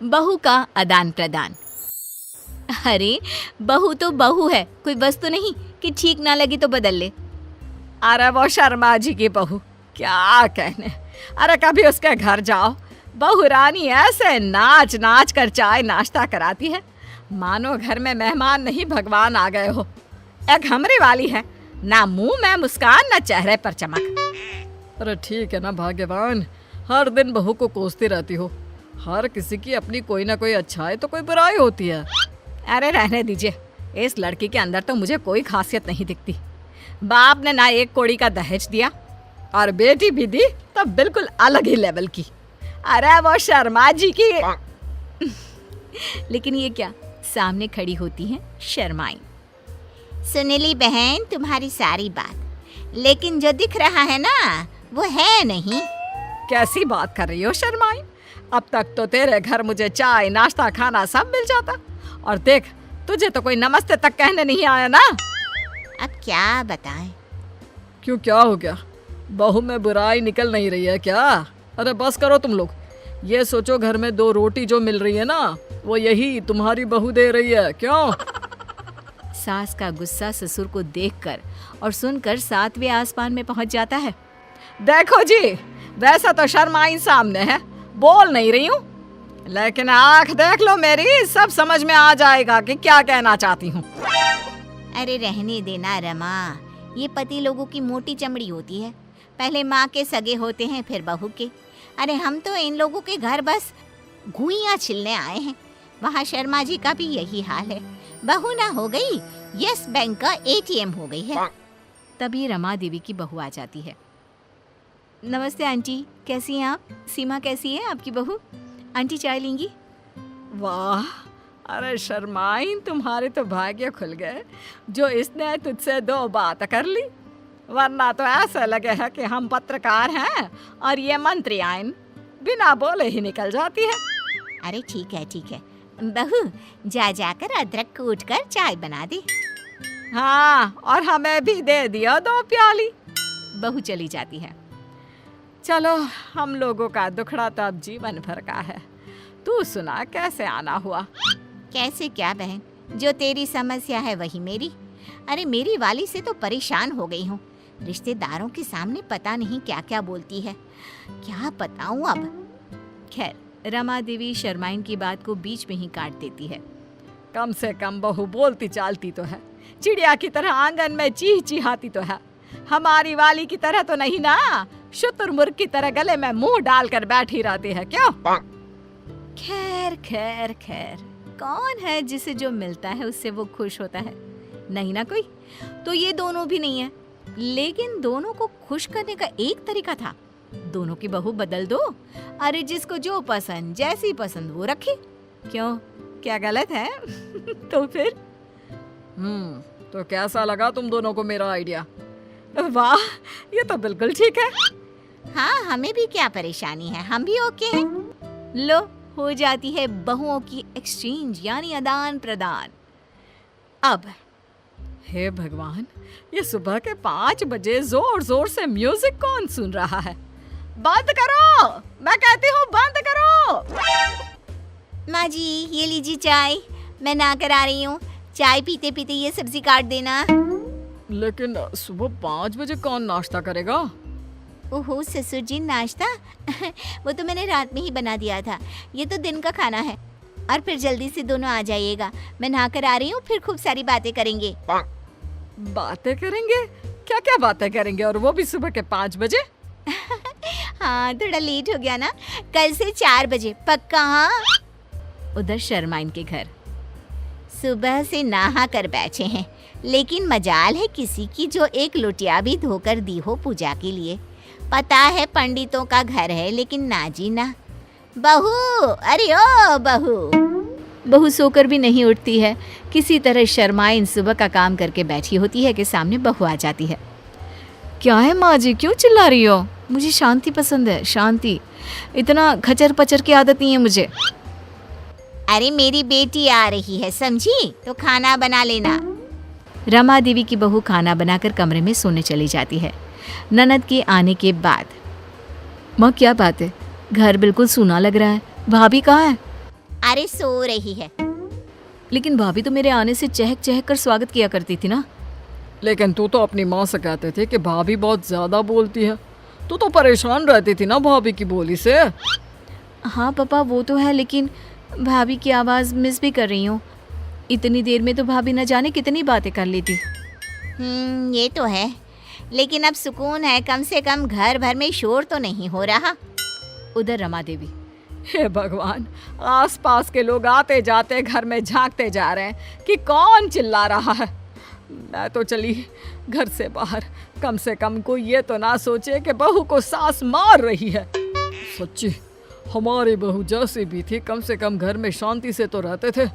बहू का आदान प्रदान। अरे बहू तो बहू है, कोई वस्तु नहीं कि ठीक ना लगी तो बदल ले। अरे वो शर्मा जी की बहू, क्या कहने। अरे कभी उसके घर जाओ, बहू रानी ऐसे नाच नाच कर चाय नाश्ता कराती है, मानो घर में मेहमान नहीं भगवान आ गए हो। एक हमरी वाली है, ना मुंह में मुस्कान ना चेहरे पर चमक। अरे ठीक है ना भाग्यवान, हर दिन बहू को कोसती रहती हो। हर किसी की अपनी कोई ना कोई अच्छाई तो कोई बुराई होती है। अरे रहने दीजिए, इस लड़की के अंदर तो मुझे कोई खासियत नहीं दिखती। बाप ने ना एक कौड़ी का दहेज दिया और बेटी भी दी तो बिल्कुल अलग ही लेवल की। अरे वो शर्मा जी की। लेकिन ये क्या, सामने खड़ी होती हैं शर्माई। सुन ली बहन तुम्हारी सारी बात, लेकिन जो दिख रहा है ना वो है नहीं। कैसी बात कर रही हो शर्माई? अब तक तो तेरे घर मुझे चाय नाश्ता खाना सब मिल जाता, और देख तुझे तो कोई नमस्ते तक कहने नहीं आया ना। अब क्या बताएं? क्यों, क्या हो गया? बहू में बुराई निकल नहीं रही है क्या? अरे बस करो तुम लोग, ये सोचो घर में 2 रोटी जो मिल रही है ना, वो यही तुम्हारी बहू दे रही है। क्यों? सास का गुस्सा ससुर को देखकर और सुनकर 7वें आसमान में पहुंच जाता है। देखो जी, वैसा तो शर्माई सामने है, बोल नहीं रही हूँ, लेकिन आंख देख लो मेरी, सब समझ में आ जाएगा कि क्या कहना चाहती हूँ। अरे रहने देना रमा, ये पति लोगों की मोटी चमड़ी होती है। पहले माँ के सगे होते हैं, फिर बहू के। अरे हम तो इन लोगों के घर बस घुइयाँ छिलने आए हैं। वहाँ शर्मा जी का भी यही हाल है, बहू ना हो गई यस बैंक का ATM हो गई है। तभी रमा देवी की बहू आ जाती है। नमस्ते आंटी, कैसी हैं आप? सीमा कैसी है आपकी बहू? आंटी चाय लेंगी? वाह, अरे शर्माई तुम्हारे तो भाग्य खुल गए जो इसने तुझसे 2 बात कर ली, वरना तो ऐसा लगे है कि हम पत्रकार हैं और ये मंत्री आइन बिना बोले ही निकल जाती है। अरे ठीक है बहू, जा जाकर अदरक कूट कर चाय बना दे। हाँ, और हमें भी दे दिया 2 प्याली। बहू चली जाती है। चलो, हम लोगों का दुखड़ा तो अब जीवन भर का है। तू सुना, कैसे आना हुआ? कैसे क्या बहन, जो तेरी समस्या है वही मेरी। अरे मेरी वाली से तो परेशान हो गई हूँ, रिश्तेदारों के सामने पता नहीं क्या क्या बोलती है, क्या बताऊँ अब। खैर, रमा देवी शर्माइन की बात को बीच में ही काट देती है। कम से कम बहू बोलती चालती तो है, चिड़िया की तरह आंगन में चीह चिहाती तो है। हमारी वाली की तरह तो नहीं ना, शुतुरमुर्ग की तरह गले में मुंह डालकर बैठी रहती है। क्यों? खैर खैर खैर, कौन है जिसे जो मिलता है उससे वो खुश होता है? नहीं ना कोई। तो ये दोनों भी नहीं है, लेकिन दोनों को खुश करने का एक तरीका था, दोनों की बहू बदल दो। अरे जिसको जो पसंद, जैसी पसंद वो रखे। क्यों, क्या गलत है? तो फिर तो कैसा लगा तुम दोनों को मेरा आइडिया? वाह, ये तो बिल्कुल ठीक है। हाँ, हमें भी क्या परेशानी है, हम भी ओके हैं। लो, हो जाती है बहुओं की एक्सचेंज, यानी आदान प्रदान। अब हे भगवान, ये सुबह के 5 बजे जोर जोर से म्यूजिक कौन सुन रहा है? बंद करो, मैं कहती हूँ बंद करो। माँ जी ये लीजिए चाय, मैं ना करा रही हूँ। चाय पीते पीते ये सब्जी काट देना। लेकिन सुबह 5 बजे कौन नाश्ता करेगा? ओहो ससुर जी, नाश्ता वो तो मैंने रात में ही बना दिया था, ये तो दिन का खाना है। और फिर जल्दी से दोनों आ जाइएगा, मैं नहा कर आ रही हूँ, फिर खूब सारी बातें करेंगे। बातें करेंगे? क्या क्या बातें करेंगे, और वो भी सुबह के 5 बजे? हाँ, थोड़ा लेट हो गया ना, कल से 4 बजे पक्का। हाँ। उधर शर्माइन के घर सुबह से नहा कर बैठे हैं, लेकिन मजाल है किसी की जो एक लोटिया भी धोकर दी हो पूजा के लिए। पता है पंडितों का घर है, लेकिन ना जी ना। बहू, अरे ओ बहू। बहू सोकर भी नहीं उठती है। किसी तरह शर्माइन सुबह का काम करके बैठी होती है कि सामने बहू आ जाती है। क्या है माँ जी, क्यों चिल्ला रही हो? मुझे शांति पसंद है, शांति। इतना खचर पचर की आदत नहीं है मुझे। अरे मेरी बेटी आ रही है, समझी? तो खाना बना लेना। रमा देवी की बहू खाना बनाकर कमरे में सोने चली जाती है। ननद के आने के बाद, माँ क्या बात है, घर बिल्कुल सूना लग रहा है, भाभी कहाँ है? अरे सो रही है। लेकिन भाभी तो मेरे आने से चहक चहक कर स्वागत किया करती थी ना। लेकिन तू तो अपनी माँ से कहते थे कि भाभी बहुत ज़्यादा बोलती है। तू तो परेशान रहती थी ना भाभी की बोली से। हाँ पापा वो तो है, लेकिन भाभी की आवाज़ मिस भी कर रही हूँ। इतनी देर में तो भाभी न जाने कितनी बातें कर लेती। ये तो है, लेकिन अब सुकून है, कम से कम घर भर में शोर तो नहीं हो रहा। उधर रमा देवी, हे भगवान, आसपास के लोग आते जाते घर में झांकते जा रहे हैं कि कौन चिल्ला रहा है। मैं तो चली घर से बाहर, कम से कम कोई ये तो ना सोचे कि बहू को सास मार रही है। सच्ची हमारी बहू जैसी भी थी, कम से कम घर में शांति से तो रहते थे।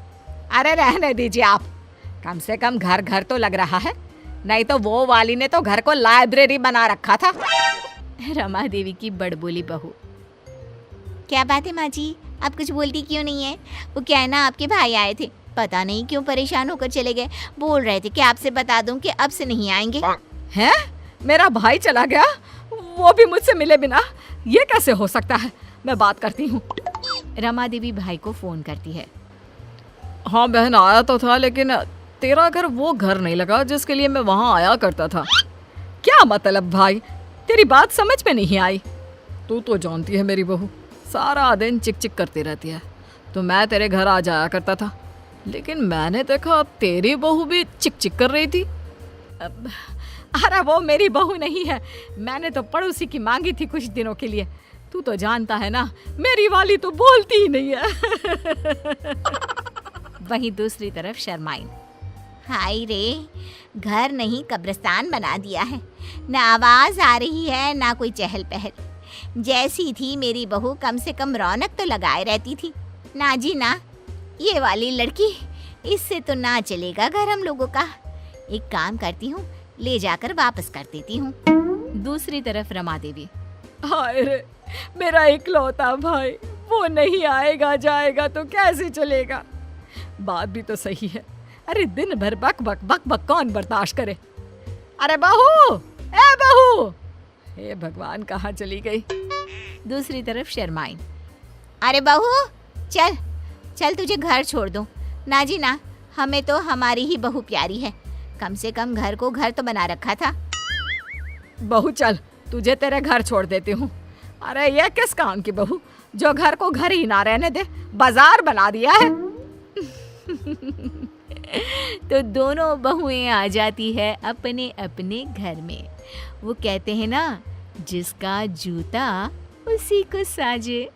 अरे रहने दीजिए आप, कम से कम घर घर तो लग रहा है, नहीं तो वो वाली ने तो घर को लाइब्रेरी बना रखा था। रमा देवी की बड़बोली बहू। क्या बात है माँ जी, आप कुछ बोलती क्यों नहीं है? वो क्या है ना, आपके भाई आए थे, पता नहीं क्यों परेशान होकर चले गए। बोल रहे थे कि आपसे बता दूं कि अब से नहीं आएंगे। हैं? मेरा भाई चला गया, वो भी मुझसे मिले बिना? ये कैसे हो सकता है? मैं बात करती हूँ। रमा देवी भाई को फोन करती है। हाँ बहन, आया तो था, लेकिन तेरा घर वो घर नहीं लगा जिसके लिए मैं वहाँ आया करता था। क्या मतलब भाई, तेरी बात समझ में नहीं आई। तू तो जानती है मेरी बहू सारा दिन चिक चिक करती रहती है, तो मैं तेरे घर आ जाया करता था, लेकिन मैंने देखा तेरी बहू भी चिक चिक कर रही थी। अरे वो मेरी बहू नहीं है, मैंने तो पड़ोसी की मांगी थी कुछ दिनों के लिए। तू तो जानता है ना, मेरी वाली तो बोलती ही नहीं है। वहीं दूसरी तरफ शर्माइन। हाय रे, घर नहीं कब्रिस्तान बना दिया है। ना आवाज आ रही है, ना कोई चहल पहल। जैसी थी मेरी बहू, कम से कम रौनक तो लगाए रहती थी। ना जी ना, ये वाली लड़की, इससे तो ना चलेगा घर हम लोगों का। एक काम करती हूँ, ले जाकर वापस कर देती हूँ। दूसरी तरफ रमा देवी। हाय रे, मेरा इकलौता भाई, वो नहीं आएगा जाएगा तो कैसे चलेगा? बात भी तो सही है। अरे दिन भर बक बक बक बक कौन बर्दाश्त करे? अरे बहू, ए बहू, हे भगवान, कहाँ चली गई? दूसरी तरफ शर्माइन। अरे बहू, चल चल, तुझे घर छोड़ दूँ। ना जी ना, हमें तो हमारी ही बहू प्यारी है। कम से कम घर को घर तो बना रखा था। बहू चल, तुझे तेरे घर छोड़ देती हूँ। अरे ये किस काम की बहू, जो घर को घर ही ना रहने दे, बाजार बना दिया है। तो दोनों बहुएं आ जाती है अपने अपने घर में। वो कहते हैं ना, जिसका जूता उसी को साजे।